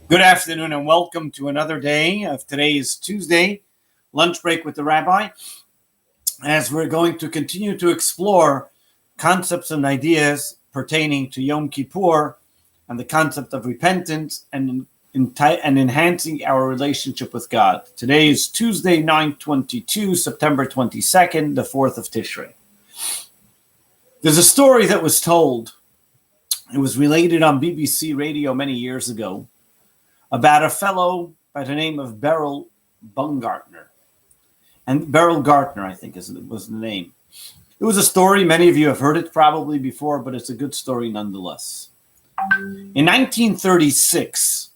Good afternoon and welcome to another day of today's Tuesday lunch break with the Rabbi, as we're going to continue to explore concepts and ideas pertaining to Yom Kippur and the concept of repentance and enhancing our relationship with God. Today is Tuesday, 9/22, September 22nd, the 4th of Tishrei. There's a story that was told, it was related on BBC radio many years ago, about a fellow by the name of Beryl Baumgartner. And Beryl Gartner, I think, was the name. It was a story, many of you have heard it probably before, but it's a good story nonetheless. In 1936,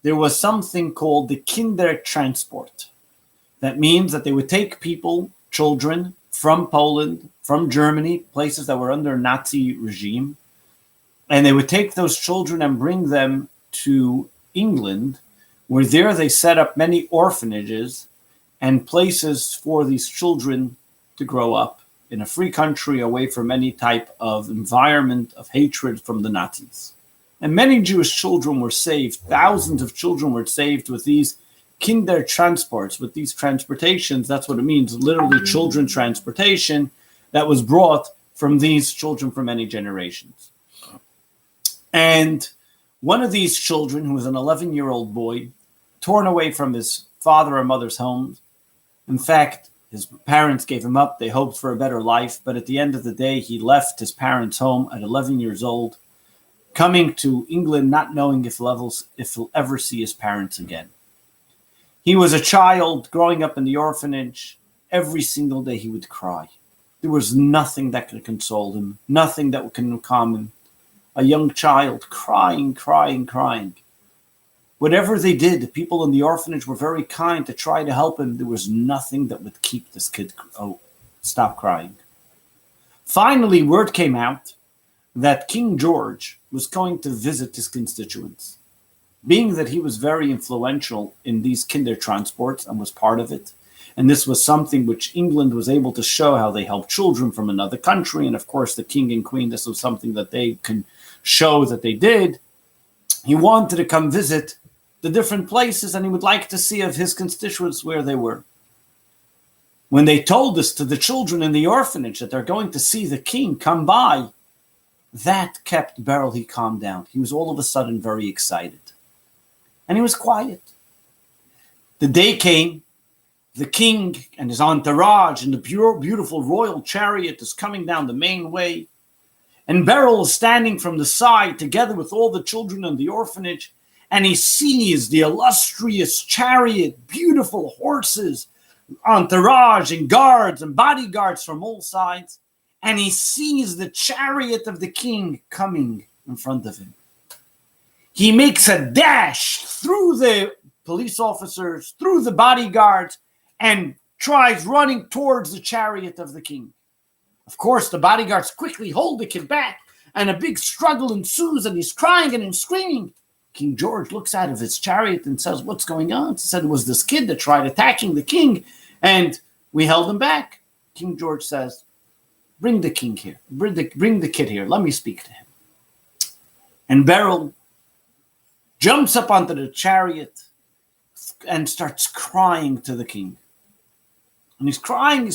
there was something called the Kindertransport. That means that they would take people, children, from Poland, from Germany, places that were under Nazi regime, and they would take those children and bring them to England, where there they set up many orphanages and places for these children to grow up in a free country away from any type of environment of hatred from the Nazis. And many Jewish children were saved. Thousands of children were saved with these Kindertransports, with these transportations. That's what it means, literally children transportation that was brought from these children for many generations. And one of these children, who was an 11-year-old boy, torn away from his father or mother's home. In fact, his parents gave him up. They hoped for a better life. But at the end of the day, he left his parents' home at 11 years old, coming to England not knowing if he'll ever see his parents again. He was a child growing up in the orphanage. Every single day he would cry. There was nothing that could console him, nothing that could calm him. A young child crying. Whatever they did, the people in the orphanage were very kind to try to help him. There was nothing that would keep this kid stop crying. Finally, word came out that King George was going to visit his constituents. Being that he was very influential in these Kindertransports and was part of it, and this was something which England was able to show how they helped children from another country, and of course the king and queen, this was something that they can show that they did. He wanted to come visit the different places, and he would like to see of his constituents where they were. When they told this to the children in the orphanage that they're going to see the king come by, that kept Beryl, he calmed down. He was all of a sudden very excited. And he was quiet. The day came, the king and his entourage and the beautiful royal chariot is coming down the main way. And Beryl is standing from the side together with all the children in the orphanage. And he sees the illustrious chariot, beautiful horses, entourage and guards and bodyguards from all sides. And he sees the chariot of the king coming in front of him. He makes a dash through the police officers, through the bodyguards, and tries running towards the chariot of the king. Of course, the bodyguards quickly hold the kid back, and a big struggle ensues, and he's crying and he's screaming. King George looks out of his chariot and says, "What's going on?" He said, "It was this kid that tried attacking the king, and we held him back." King George says, "Bring the king here. Bring the kid here. Let me speak to him." And Beryl jumps up onto the chariot and starts crying to the king. And he's crying.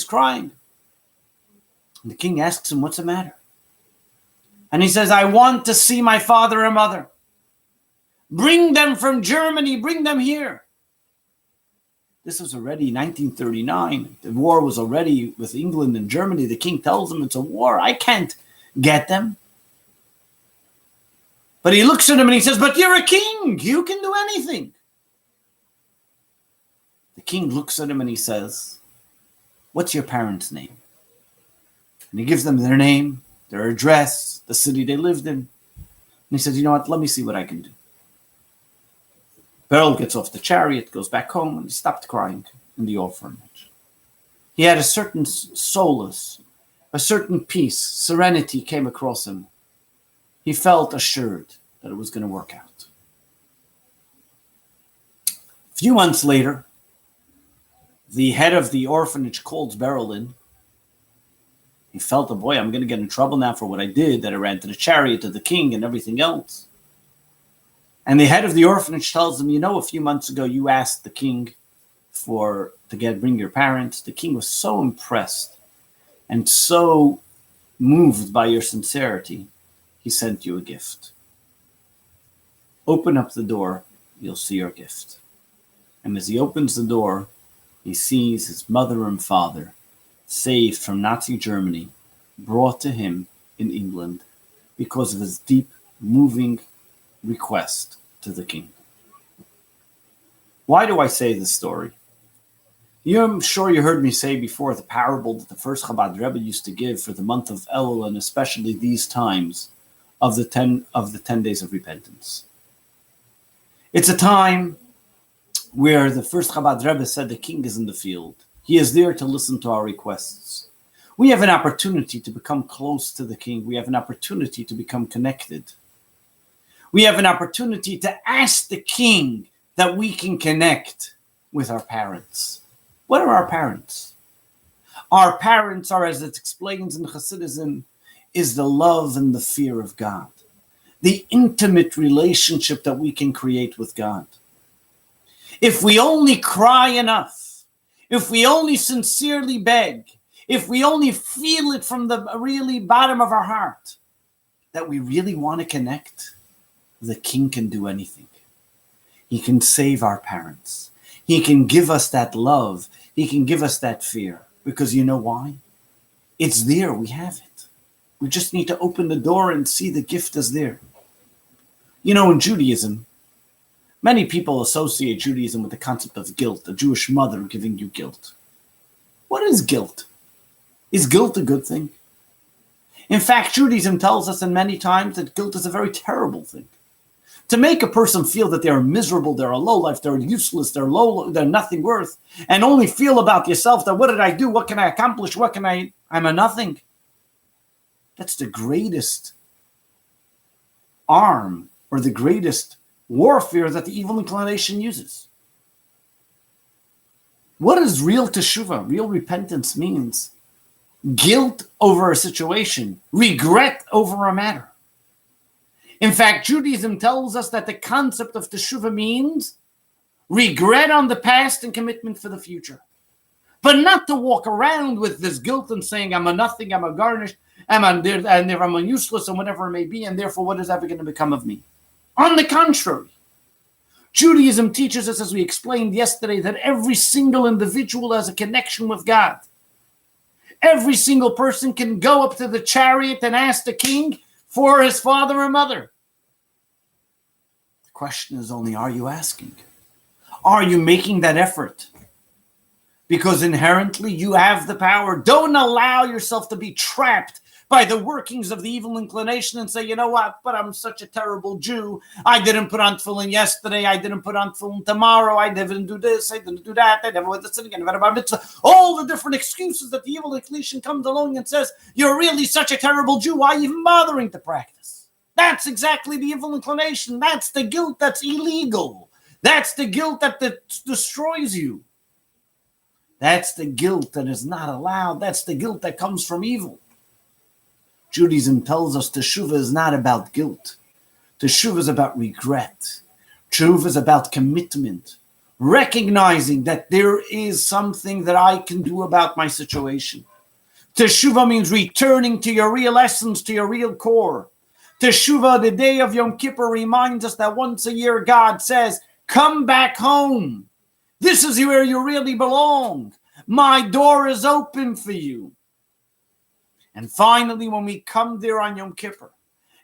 And the king asks him, what's the matter? And he says, I want to see my father and mother. Bring them from Germany, bring them here. This was already 1939. The war was already with England and Germany. The king tells him it's a war. I can't get them. But he looks at him and he says, but you're a king. You can do anything. The king looks at him and he says, what's your parents' name? And he gives them their name, their address, the city they lived in. And he says, you know what? Let me see what I can do. Beryl gets off the chariot, goes back home, and he stopped crying in the orphanage. He had a certain solace, a certain peace, serenity came across him. He felt assured that it was going to work out. A few months later, the head of the orphanage calls Beryl in. He felt, oh boy, I'm going to get in trouble now for what I did, that I ran to the chariot of the king and everything else. And the head of the orphanage tells him, you know, a few months ago you asked the king to bring your parents. The king was so impressed and so moved by your sincerity, he sent you a gift. Open up the door, you'll see your gift. And as he opens the door, he sees his mother and father saved from Nazi Germany, brought to him in England because of his deep, moving request to the king. Why do I say this story? I'm sure you heard me say before the parable that the first Chabad Rebbe used to give for the month of Elul, and especially these times of the 10 days of repentance. It's a time where the first Chabad Rebbe said the king is in the field. He is there to listen to our requests. We have an opportunity to become close to the king. We have an opportunity to become connected. We have an opportunity to ask the king that we can connect with our parents. What are our parents? Our parents are, as it explains in Hasidism, is the love and the fear of God. The intimate relationship that we can create with God. If we only cry enough, if we only sincerely beg, if we only feel it from the really bottom of our heart, that we really want to connect, the king can do anything. He can save our parents. He can give us that love. He can give us that fear. Because you know why? It's there. We have it. We just need to open the door and see the gift is there. You know, in Judaism, many people associate Judaism with the concept of guilt, a Jewish mother giving you guilt. What is guilt? Is guilt a good thing? In fact, Judaism tells us in many times that guilt is a very terrible thing. To make a person feel that they're miserable, they're a lowlife, they're useless, they're nothing worth, and only feel about yourself that what did I do? What can I accomplish? I'm a nothing. That's the greatest arm or the greatest warfare that the evil inclination uses. What is real teshuvah? Real repentance means guilt over a situation, regret over a matter. In fact, Judaism tells us that the concept of teshuvah means regret on the past and commitment for the future. But not to walk around with this guilt and saying, I'm a nothing, I'm a garnish, I'm a useless, and whatever it may be, and therefore what is ever going to become of me? On the contrary, Judaism teaches us, as we explained yesterday, that every single individual has a connection with God. Every single person can go up to the chariot and ask the king for his father or mother. The question is only, are you asking? Are you making that effort? Because inherently you have the power. Don't allow yourself to be trapped by the workings of the evil inclination and say, you know what, but I'm such a terrible Jew. I didn't put on tefillin yesterday. I didn't put on tefillin tomorrow. I didn't do this. I didn't do that. I never went to sitting. All the different excuses that the evil inclination comes along and says, you're really such a terrible Jew. Why are you even bothering to practice? That's exactly the evil inclination. That's the guilt that's illegal. That's the guilt that destroys you. That's the guilt that is not allowed. That's the guilt that comes from evil. Judaism tells us teshuvah is not about guilt. Teshuva is about regret. Teshuva is about commitment, recognizing that there is something that I can do about my situation. Teshuva means returning to your real essence, to your real core. Teshuva, the day of Yom Kippur, reminds us that once a year God says, come back home. This is where you really belong. My door is open for you. And finally, when we come there on Yom Kippur,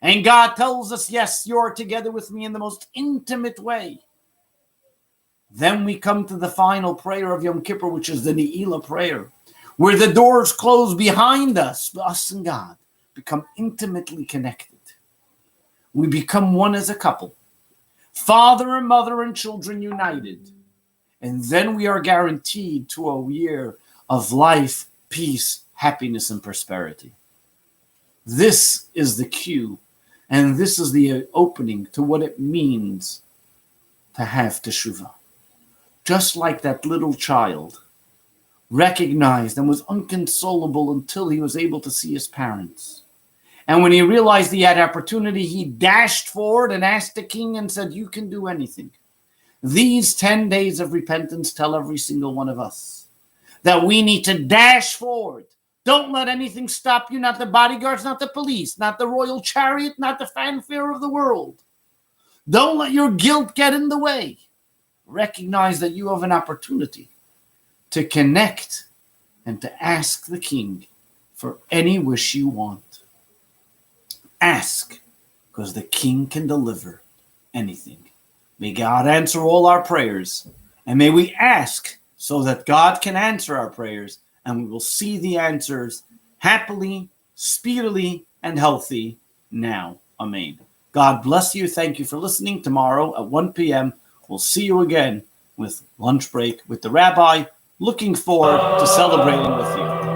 and God tells us, yes, you're together with me in the most intimate way, then we come to the final prayer of Yom Kippur, which is the Ne'ilah prayer, where the doors close behind us and God become intimately connected. We become one as a couple, father and mother and children united. And then we are guaranteed to a year of life, peace, happiness, and prosperity. This is the cue, and this is the opening to what it means to have teshuvah. Just like that little child recognized and was inconsolable until he was able to see his parents. And when he realized he had opportunity, he dashed forward and asked the king and said, you can do anything. These 10 days of repentance tell every single one of us that we need to dash forward. Don't let anything stop you, not the bodyguards, not the police, not the royal chariot, not the fanfare of the world. Don't let your guilt get in the way. Recognize that you have an opportunity to connect and to ask the king for any wish you want. Ask, because the king can deliver anything. May God answer all our prayers, and may we ask so that God can answer our prayers, and we will see the answers happily, speedily, and healthy now. Amen. God bless you. Thank you for listening. Tomorrow at 1 p.m., we'll see you again with Lunch Break with the Rabbi. Looking forward to celebrating with you.